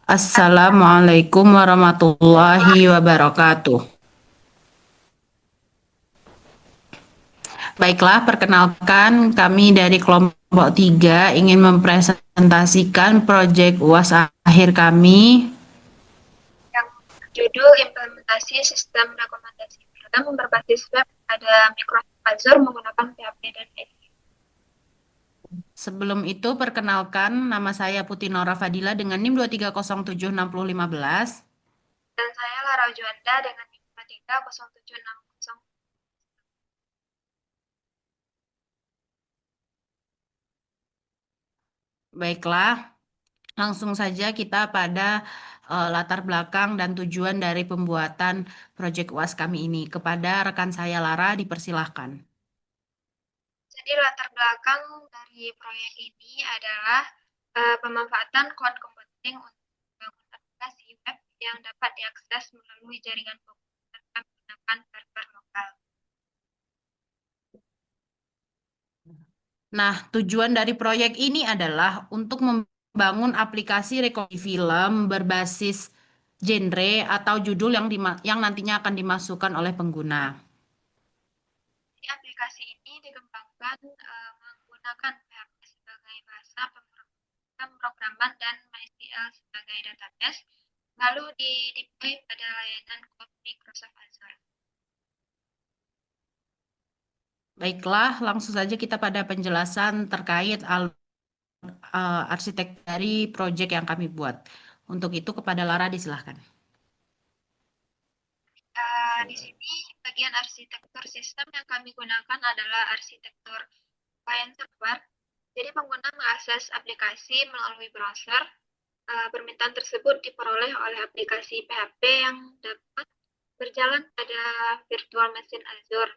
Assalamualaikum warahmatullahi wabarakatuh. Baiklah, perkenalkan kami dari kelompok 3 ingin mempresentasikan proyek UAS akhir kami. Yang judul implementasi sistem rekomendasi film berbasis web pada Microsoft Azure menggunakan PHP dan Edge. Sebelum itu, perkenalkan nama saya Putri Nora Fadila dengan NIM 230766015. Dan saya Lara Juanda dengan NIM 30760. Baiklah, langsung saja kita pada latar belakang dan tujuan dari pembuatan proyek UAS kami ini. Kepada rekan saya Lara, dipersilahkan. Jadi latar belakang dari proyek ini adalah pemanfaatan cloud computing untuk membangun aplikasi web yang dapat diakses melalui jaringan komputer tanpa menggunakan server lokal. Nah, tujuan dari proyek ini adalah untuk membangun aplikasi rekomendasi film berbasis genre atau judul yang nantinya akan dimasukkan oleh pengguna. Jadi aplikasi ini dikembangkan menggunakan PHP sebagai bahasa pemrograman dan MySQL sebagai database, lalu dideploy pada layanan cloud Microsoft Azure. Baiklah, langsung saja kita pada penjelasan terkait arsitek dari proyek yang kami buat. Untuk itu kepada Lara disilahkan. Di sini bagian arsitektur sistem yang kami gunakan adalah arsitektur client server. Jadi pengguna mengakses aplikasi melalui browser. Permintaan tersebut diperoleh oleh aplikasi PHP yang dapat berjalan pada virtual machine Azure.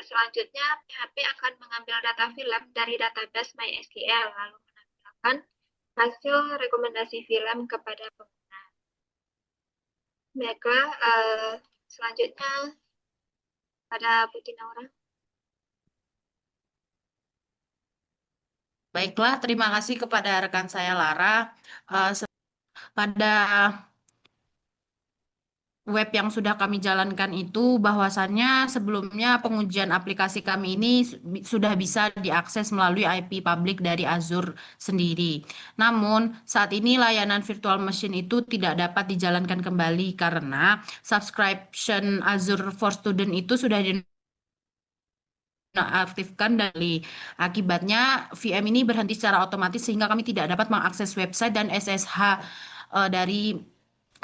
Selanjutnya, PHP akan mengambil data film dari database MySQL lalu menampilkan hasil rekomendasi film kepada pengguna. Baiklah, selanjutnya pada Putri Naura. Baiklah, terima kasih kepada rekan saya Lara. Pada web yang sudah kami jalankan itu bahwasannya sebelumnya pengujian aplikasi kami ini sudah bisa diakses melalui IP publik dari Azure sendiri. Namun saat ini layanan virtual machine itu tidak dapat dijalankan kembali karena subscription Azure for Student itu sudah aktifkan dari akibatnya VM ini berhenti secara otomatis sehingga kami tidak dapat mengakses website dan SSH dari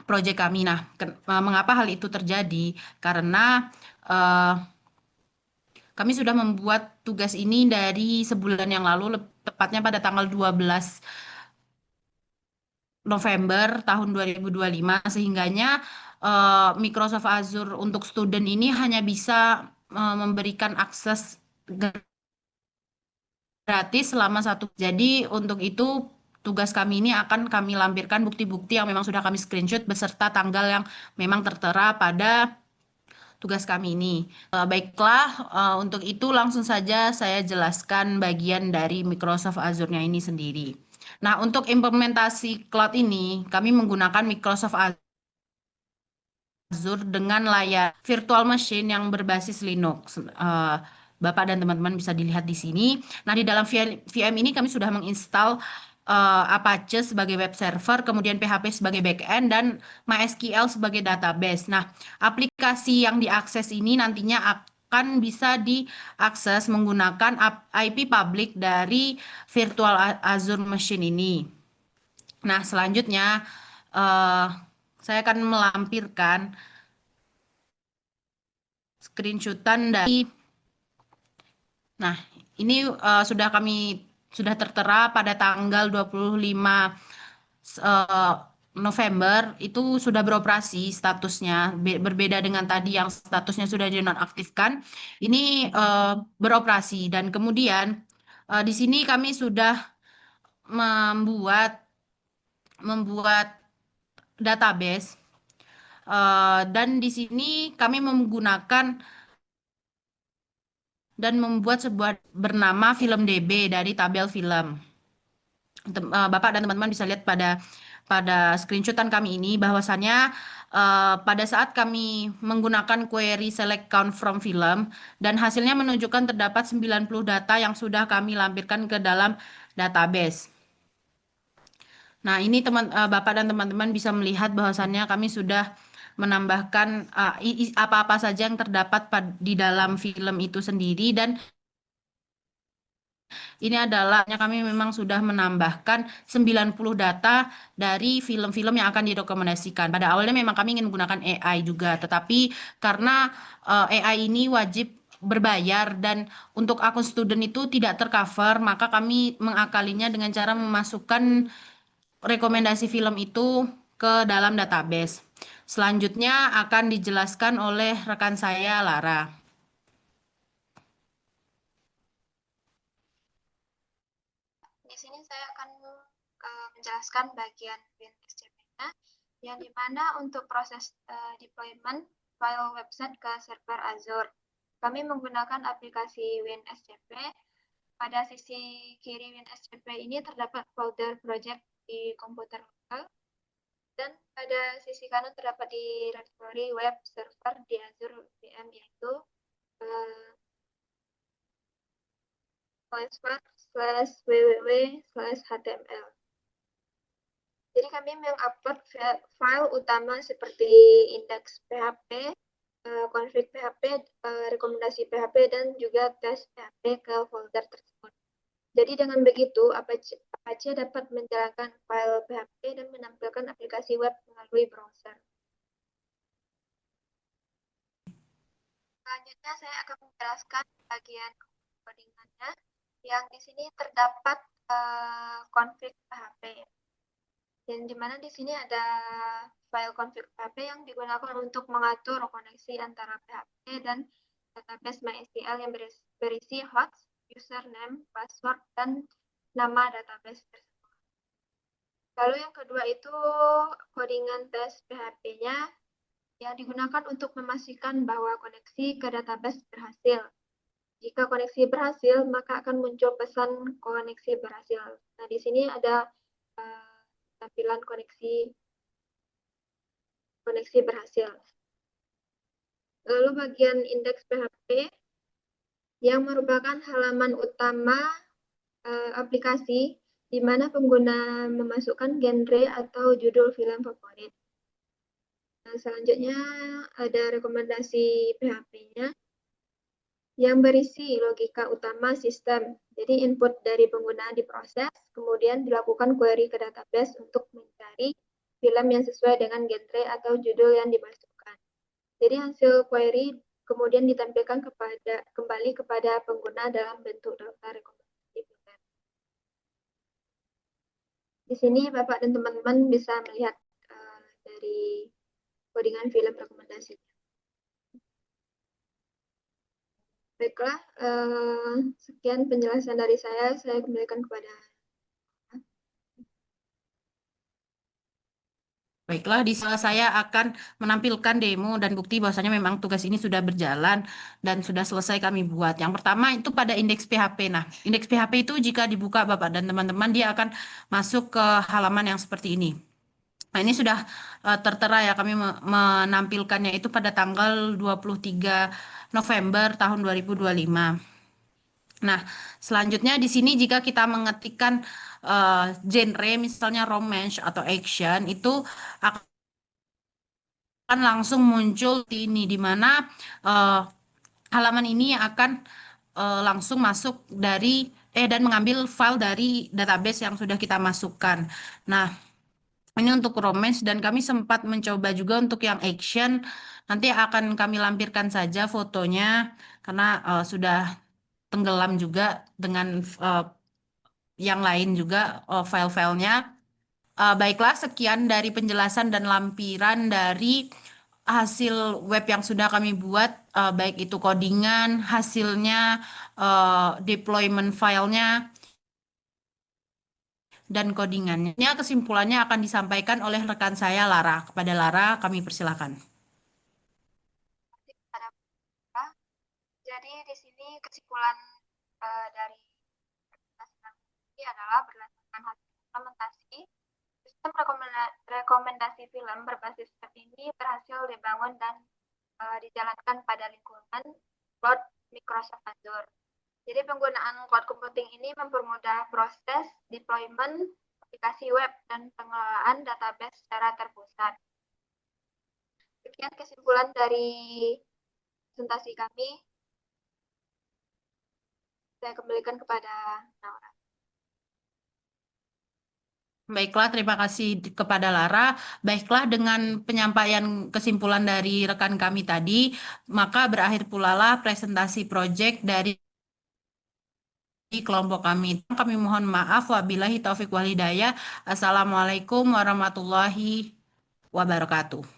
proyek kami. Nah, mengapa hal itu terjadi? Karena eh, kami sudah membuat tugas ini dari sebulan yang lalu, tepatnya pada tanggal 12 November tahun 2025, sehingganya Microsoft Azure untuk student ini hanya bisa memberikan akses gratis selama satu. Jadi untuk itu tugas kami ini akan kami lampirkan bukti-bukti yang memang sudah kami screenshot beserta tanggal yang memang tertera pada tugas kami ini. Baiklah, untuk itu langsung saja saya jelaskan bagian dari Microsoft Azure-nya ini sendiri. Nah, untuk implementasi cloud ini kami menggunakan Microsoft Azure dengan layar virtual machine yang berbasis Linux. Bapak dan teman-teman bisa dilihat di sini. Nah, di dalam VM ini kami sudah menginstal Apache sebagai web server, kemudian PHP sebagai backend, dan MySQL sebagai database. Nah, aplikasi yang diakses ini nantinya akan bisa diakses menggunakan IP public dari virtual Azure machine ini. Nah, selanjutnya eh, saya akan melampirkan screenshotan dari. Nah, ini sudah tertera pada tanggal 25 eh, November itu sudah beroperasi statusnya. Berbeda dengan tadi yang statusnya sudah dinonaktifkan. Ini beroperasi dan kemudian di sini kami sudah membuat membuat database dan di sini kami menggunakan dan membuat sebuah bernama Film DB dari tabel film. Bapak dan teman-teman bisa lihat pada screenshotan kami ini bahwasannya pada saat kami menggunakan query select count from film dan hasilnya menunjukkan terdapat 90 data yang sudah kami lampirkan ke dalam database. Nah, ini Bapak dan teman-teman bisa melihat bahwasannya kami sudah menambahkan apa-apa saja yang terdapat di dalam film itu sendiri dan ini adalah kami memang sudah menambahkan 90 data dari film-film yang akan direkomendasikan. Pada awalnya memang kami ingin menggunakan AI juga, tetapi karena AI ini wajib berbayar dan untuk akun student itu tidak tercover, maka kami mengakalinya dengan cara memasukkan rekomendasi film itu ke dalam database. Selanjutnya akan dijelaskan oleh rekan saya, Lara. Di sini saya akan menjelaskan bagian WinSCP-nya, yang dimana untuk proses deployment file website ke server Azure, kami menggunakan aplikasi WinSCP. Pada sisi kiri WinSCP ini terdapat folder project di komputer lokal, dan pada sisi kanan terdapat directory web server di Azure VM, yaitu /www/html. Jadi kami mengupload file utama seperti indeks PHP, config PHP, rekomendasi PHP, dan juga tes PHP ke folder tersebut. Jadi dengan begitu, Apache dapat menjalankan file PHP dan menampilkan aplikasi web melalui browser. Selanjutnya saya akan menjelaskan bagian codingannya, yang di sini terdapat config PHP. Dan di mana di sini ada file config PHP yang digunakan untuk mengatur koneksi antara PHP dan database MySQL yang berisi host, username, password, dan nama database tersebut. Lalu yang kedua itu codingan tes PHP-nya yang digunakan untuk memastikan bahwa koneksi ke database berhasil. Jika koneksi berhasil, maka akan muncul pesan koneksi berhasil. Nah, di sini ada tampilan koneksi berhasil. Lalu bagian indeks PHP yang merupakan halaman utama aplikasi di mana pengguna memasukkan genre atau judul film favorit. Nah, selanjutnya ada rekomendasi PHP-nya yang berisi logika utama sistem. Jadi input dari pengguna diproses, kemudian dilakukan query ke database untuk mencari film yang sesuai dengan genre atau judul yang dimasukkan. Jadi hasil query kemudian ditampilkan kembali kepada pengguna dalam bentuk daftar rekomendasi film. Di sini Bapak dan teman-teman bisa melihat dari codingan film rekomendasi. Baiklah, sekian penjelasan dari saya kembalikan kepada. Baiklah, di sini saya akan menampilkan demo dan bukti bahwasanya memang tugas ini sudah berjalan dan sudah selesai kami buat. Yang pertama itu pada indeks PHP. Nah, indeks PHP itu jika dibuka Bapak dan teman-teman, dia akan masuk ke halaman yang seperti ini. Nah, ini sudah tertera ya, kami menampilkannya itu pada tanggal 23 November tahun 2025. Nah, selanjutnya di sini jika kita mengetikkan genre misalnya romance atau action itu akan langsung muncul di ini di mana eh, halaman ini akan langsung masuk dan mengambil file dari database yang sudah kita masukkan. Nah, ini untuk romance dan kami sempat mencoba juga untuk yang action. Nanti akan kami lampirkan saja fotonya karena sudah tenggelam juga dengan yang lain juga file-filenya. Baiklah, sekian dari penjelasan dan lampiran dari hasil web yang sudah kami buat, baik itu codingan, hasilnya, deployment filenya, dan codingannya. Kesimpulannya akan disampaikan oleh rekan saya, Lara. Kepada Lara, kami persilakan. Jadi di sini kesimpulan rekomendasi film berbasis web ini berhasil dibangun dan dijalankan pada lingkungan cloud Microsoft Azure. Jadi penggunaan cloud computing ini mempermudah proses deployment aplikasi web dan pengelolaan database secara terpusat. Sekian kesimpulan dari presentasi kami. Saya kembalikan kepada Naura. Baiklah, terima kasih kepada Lara. Baiklah, dengan penyampaian kesimpulan dari rekan kami tadi, maka berakhir pula lah presentasi proyek dari kelompok kami. Kami mohon maaf, wabillahi taufik wal hidayah. Assalamualaikum warahmatullahi wabarakatuh.